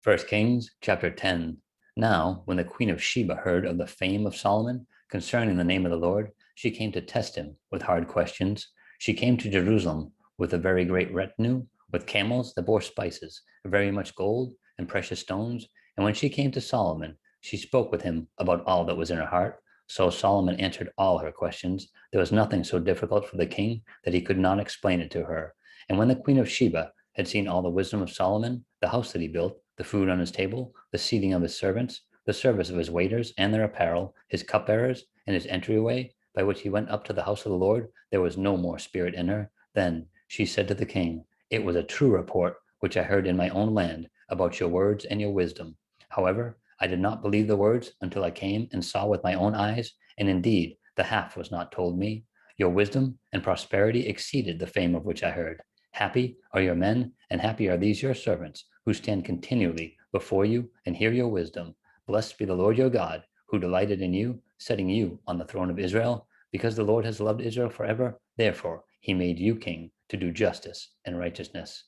First Kings chapter 10. Now, when the queen of Sheba heard of the fame of Solomon concerning the name of the Lord, she came to test him with hard questions. She came to Jerusalem with a very great retinue, with camels that bore spices, very much gold and precious stones. And when she came to Solomon, she spoke with him about all that was in her heart. So Solomon answered all her questions. There was nothing so difficult for the king that he could not explain it to her. And when the queen of Sheba had seen all the wisdom of Solomon, the house that he built, the food on his table, the seating of his servants, the service of his waiters and their apparel, his cupbearers, and his entryway, by which he went up to the house of the Lord, there was no more spirit in her. Then she said to the king, "It was a true report which I heard in my own land about your words and your wisdom. However, I did not believe the words until I came and saw with my own eyes, and indeed the half was not told me. Your wisdom and prosperity exceeded the fame of which I heard. Happy are your men, and happy are these your servants, who stand continually before you and hear your wisdom. Blessed be the Lord your God, who delighted in you, setting you on the throne of Israel. Because the Lord has loved Israel forever, therefore he made you king to do justice and righteousness."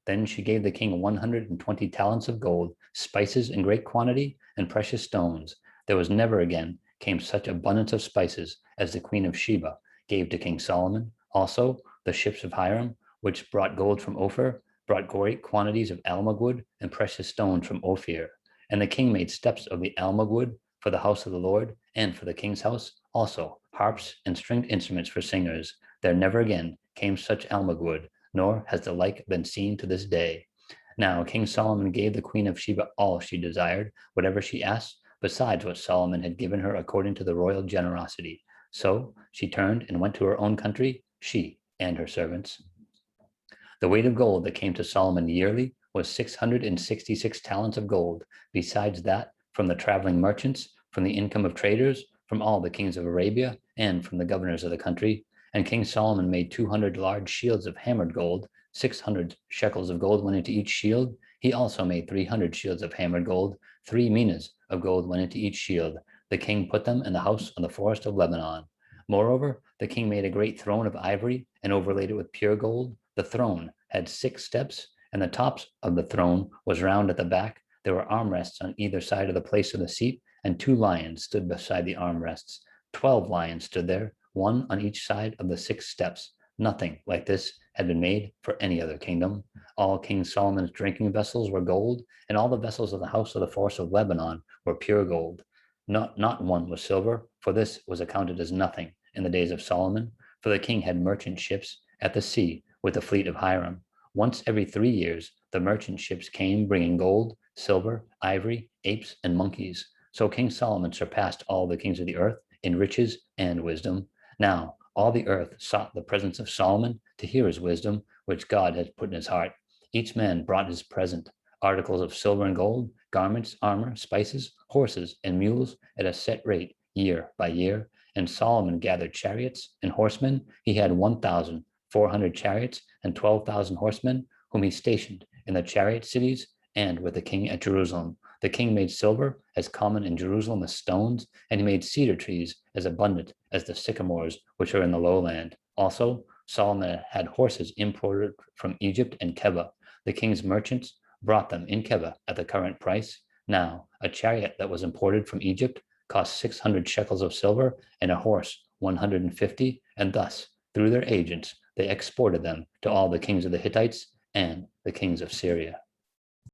Then she gave the king 120 talents of gold, spices in great quantity, and precious stones. There was never again came such abundance of spices as the queen of Sheba gave to King Solomon. Also, the ships of Hiram, which brought gold from Ophir, brought great quantities of almug wood and precious stones from Ophir. And the king made steps of the almug wood for the house of the Lord and for the king's house, also harps and stringed instruments for singers. There never again came such almug wood, nor has the like been seen to this day. Now King Solomon gave the queen of Sheba all she desired, whatever she asked, besides what Solomon had given her according to the royal generosity. So she turned and went to her own country, she and her servants. The weight of gold that came to Solomon yearly was 666 talents of gold, besides that from the traveling merchants, from the income of traders, from all the kings of Arabia, and from the governors of the country. And King Solomon made 200 large shields of hammered gold. 600 shekels of gold went into each shield. He also made 300 shields of hammered gold. 3 minas of gold went into each shield. The king put them in the house on the forest of Lebanon. Moreover, the king made a great throne of ivory and overlaid it with pure gold. The throne had 6 steps, and the tops of the throne was round at the back. There were armrests on either side of the place of the seat, and 2 lions stood beside the armrests. 12 lions stood there, one on each side of the 6 steps. Nothing like this had been made for any other kingdom. All King Solomon's drinking vessels were gold, and all the vessels of the house of the forest of Lebanon were pure gold. Not one was silver, for this was accounted as nothing in the days of Solomon, for the king had merchant ships at the sea with the fleet of Hiram. Once every 3 years, the merchant ships came bringing gold, silver, ivory, apes, and monkeys. So King Solomon surpassed all the kings of the earth in riches and wisdom. Now, all the earth sought the presence of Solomon to hear his wisdom, which God had put in his heart. Each man brought his present, articles of silver and gold, garments, armor, spices, horses, and mules at a set rate year by year. And Solomon gathered chariots and horsemen. He had 1,400 chariots and 12,000 horsemen, whom he stationed in the chariot cities and with the king at Jerusalem. The king made silver as common in Jerusalem as stones, and he made cedar trees as abundant as the sycamores which are in the lowland. Also, Solomon had horses imported from Egypt and Keba. The king's merchants brought them in Keba at the current price. Now, a chariot that was imported from Egypt cost 600 shekels of silver, and a horse 150, and thus, through their agents, they exported them to all the kings of the Hittites and the kings of Syria.